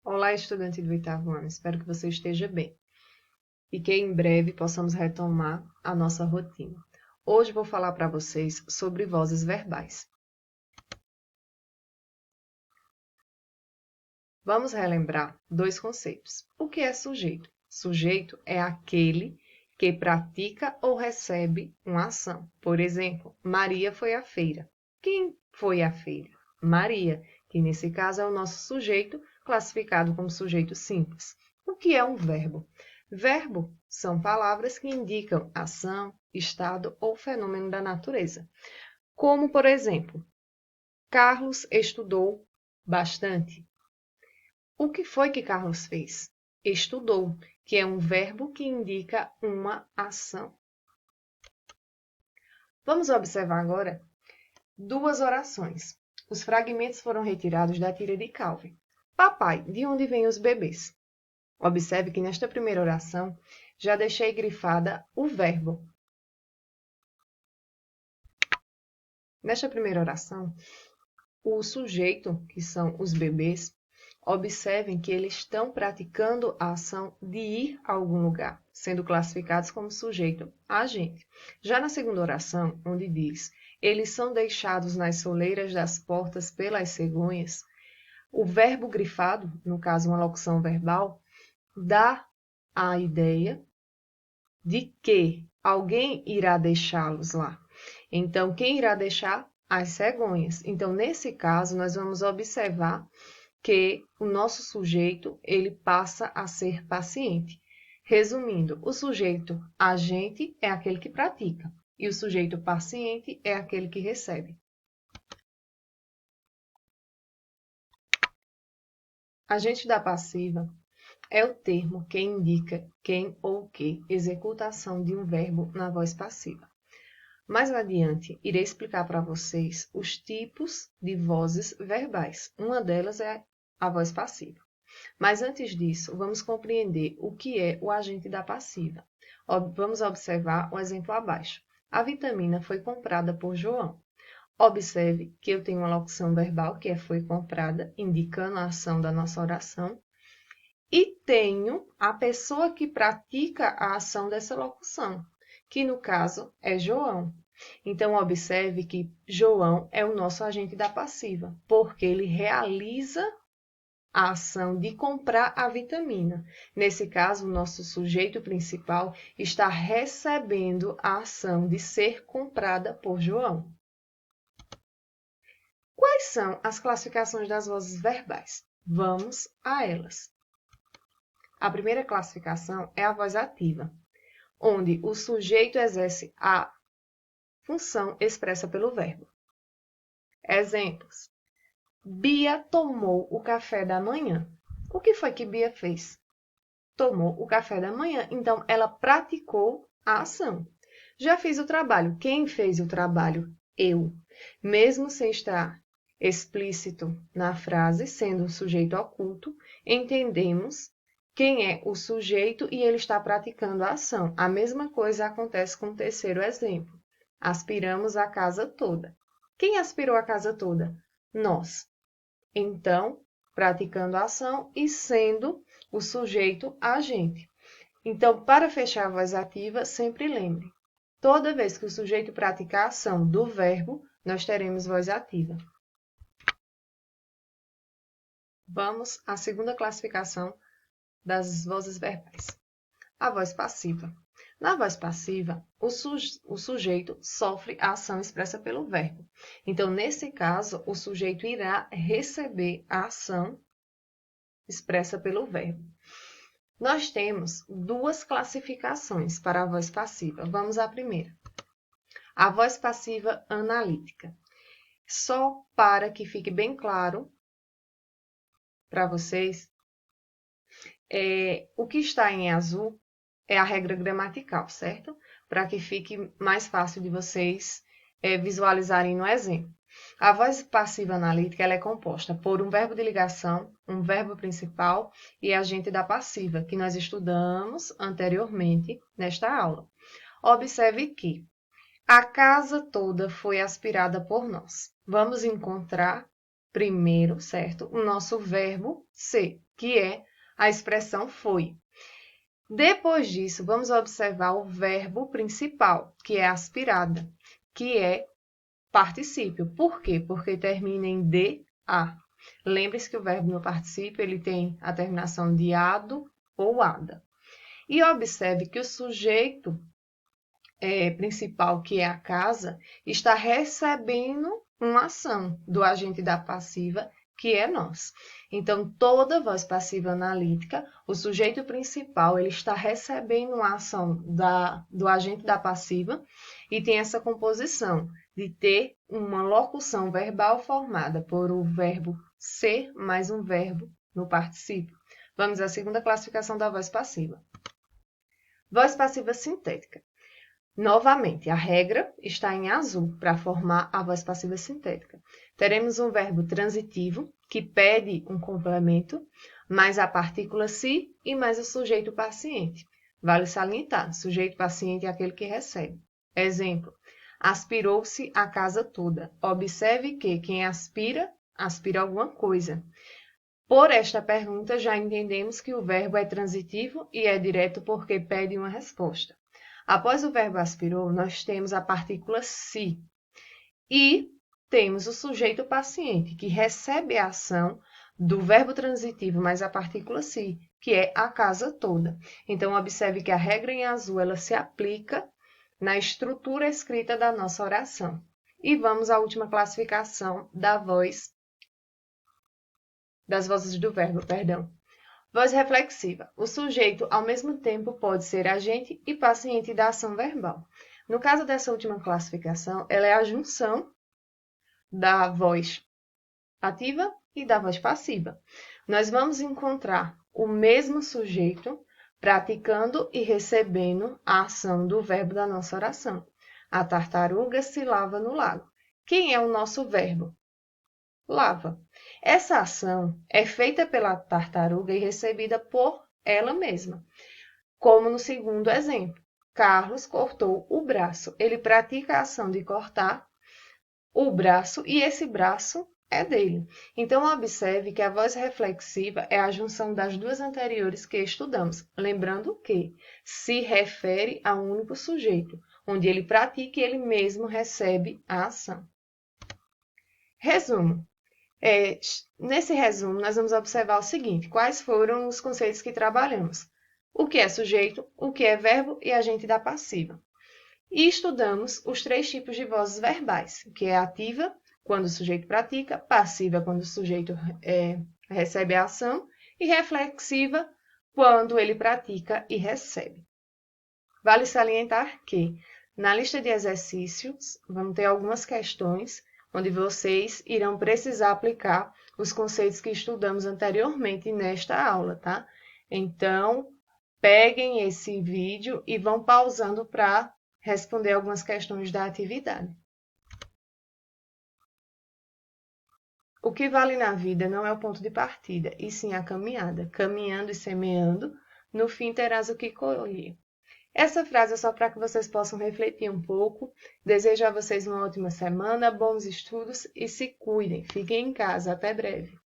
Olá, estudante do oitavo ano. Espero que você esteja bem e que em breve possamos retomar a nossa rotina. Hoje vou falar para vocês sobre vozes verbais. Vamos relembrar dois conceitos. O que é sujeito? Sujeito é aquele que pratica ou recebe uma ação. Por exemplo, Maria foi à feira. Quem foi à feira? Maria, que nesse caso é o nosso sujeito, classificado como sujeito simples. O que é um verbo? Verbo são palavras que indicam ação, estado ou fenômeno da natureza. Como, por exemplo, Carlos estudou bastante. O que foi que Carlos fez? Estudou, que é um verbo que indica uma ação. Vamos observar agora duas orações. Os fragmentos foram retirados da tira de Calvin. Papai, de onde vêm os bebês? Observe que nesta primeira oração já deixei grifada o verbo. Nesta primeira oração, o sujeito, que são os bebês, observem que eles estão praticando a ação de ir a algum lugar, sendo classificados como sujeito agente. Já na segunda oração, onde diz, eles são deixados nas soleiras das portas pelas cegonhas, o verbo grifado, no caso uma locução verbal, dá a ideia de que alguém irá deixá-los lá. Então, quem irá deixar? As cegonhas. Então, nesse caso, nós vamos observar que o nosso sujeito ele passa a ser paciente. Resumindo, o sujeito agente é aquele que pratica e o sujeito paciente é aquele que recebe. Agente da passiva é o termo que indica quem ou que executa a ação de um verbo na voz passiva. Mais adiante, irei explicar para vocês os tipos de vozes verbais. Uma delas é a voz passiva. Mas antes disso, vamos compreender o que é o agente da passiva. Vamos observar o exemplo abaixo. A vitamina foi comprada por João. Observe que eu tenho uma locução verbal, que é foi comprada, indicando a ação da nossa oração. E tenho a pessoa que pratica a ação dessa locução, que no caso é João. Então, observe que João é o nosso agente da passiva, porque ele realiza a ação de comprar a vitamina. Nesse caso, o nosso sujeito principal está recebendo a ação de ser comprada por João. Quais são as classificações das vozes verbais? Vamos a elas. A primeira classificação é a voz ativa, onde o sujeito exerce a função expressa pelo verbo. Exemplos. Bia tomou o café da manhã. O que foi que Bia fez? Tomou o café da manhã, então ela praticou a ação. Já fiz o trabalho. Quem fez o trabalho? Eu. Mesmo sem estar explícito na frase, sendo um sujeito oculto, entendemos quem é o sujeito e ele está praticando a ação. A mesma coisa acontece com o terceiro exemplo. Aspiramos a casa toda. Quem aspirou a casa toda? Nós. Então, praticando a ação e sendo o sujeito agente. Então, para fechar a voz ativa, sempre lembre, toda vez que o sujeito praticar a ação do verbo, nós teremos voz ativa. Vamos à segunda classificação das vozes verbais. A voz passiva. Na voz passiva, o sujeito sofre a ação expressa pelo verbo. Então, nesse caso, o sujeito irá receber a ação expressa pelo verbo. Nós temos duas classificações para a voz passiva. Vamos à primeira. A voz passiva analítica. Só para que fique bem claro para vocês, o que está em azul é a regra gramatical, certo? Para que fique mais fácil de vocês visualizarem no exemplo. A voz passiva analítica ela é composta por um verbo de ligação, um verbo principal e agente da passiva, que nós estudamos anteriormente nesta aula. Observe que a casa toda foi aspirada por nós. Vamos encontrar primeiro, certo? O nosso verbo ser, que é a expressão foi. Depois disso, vamos observar o verbo principal, que é aspirada, que é particípio. Por quê? Porque termina em DA. Lembre-se que o verbo no particípio ele tem a terminação de ado ou ada. E observe que o sujeito principal, que é a casa, está recebendo uma ação do agente da passiva, que é nós. Então, toda voz passiva analítica, o sujeito principal ele está recebendo uma ação do agente da passiva e tem essa composição de ter uma locução verbal formada por o verbo ser mais um verbo no particípio. Vamos à segunda classificação da voz passiva. Voz passiva sintética. Novamente, a regra está em azul para formar a voz passiva sintética. Teremos um verbo transitivo, que pede um complemento, mais a partícula se e mais o sujeito paciente. Vale salientar, sujeito paciente é aquele que recebe. Exemplo, aspirou-se a casa toda. Observe que quem aspira, aspira alguma coisa. Por esta pergunta, já entendemos que o verbo é transitivo e é direto porque pede uma resposta. Após o verbo aspirou, nós temos a partícula se e temos o sujeito paciente, que recebe a ação do verbo transitivo mais a partícula se, que é a casa toda. Então, observe que a regra em azul ela se aplica na estrutura escrita da nossa oração. E vamos à última classificação das vozes do verbo, perdão. Voz reflexiva. O sujeito, ao mesmo tempo, pode ser agente e paciente da ação verbal. No caso dessa última classificação, ela é a junção da voz ativa e da voz passiva. Nós vamos encontrar o mesmo sujeito praticando e recebendo a ação do verbo da nossa oração. A tartaruga se lava no lago. Quem é o nosso verbo? Lava. Essa ação é feita pela tartaruga e recebida por ela mesma. Como no segundo exemplo, Carlos cortou o braço. Ele pratica a ação de cortar o braço e esse braço é dele. Então, observe que a voz reflexiva é a junção das duas anteriores que estudamos. Lembrando que se refere a um único sujeito, onde ele pratica e ele mesmo recebe a ação. Resumo. Nesse resumo, nós vamos observar o seguinte: quais foram os conceitos que trabalhamos? O que é sujeito, o que é verbo e agente da passiva. E estudamos os 3 tipos de vozes verbais, que é ativa, quando o sujeito pratica, passiva, quando o sujeito recebe a ação, e reflexiva, quando ele pratica e recebe. Vale salientar que, na lista de exercícios, vamos ter algumas questões onde vocês irão precisar aplicar os conceitos que estudamos anteriormente nesta aula, tá? Então, peguem esse vídeo e vão pausando para responder algumas questões da atividade. O que vale na vida não é o ponto de partida, e sim a caminhada. Caminhando e semeando, no fim terás o que colher. Essa frase é só para que vocês possam refletir um pouco. Desejo a vocês uma ótima semana, bons estudos e se cuidem. Fiquem em casa. Até breve.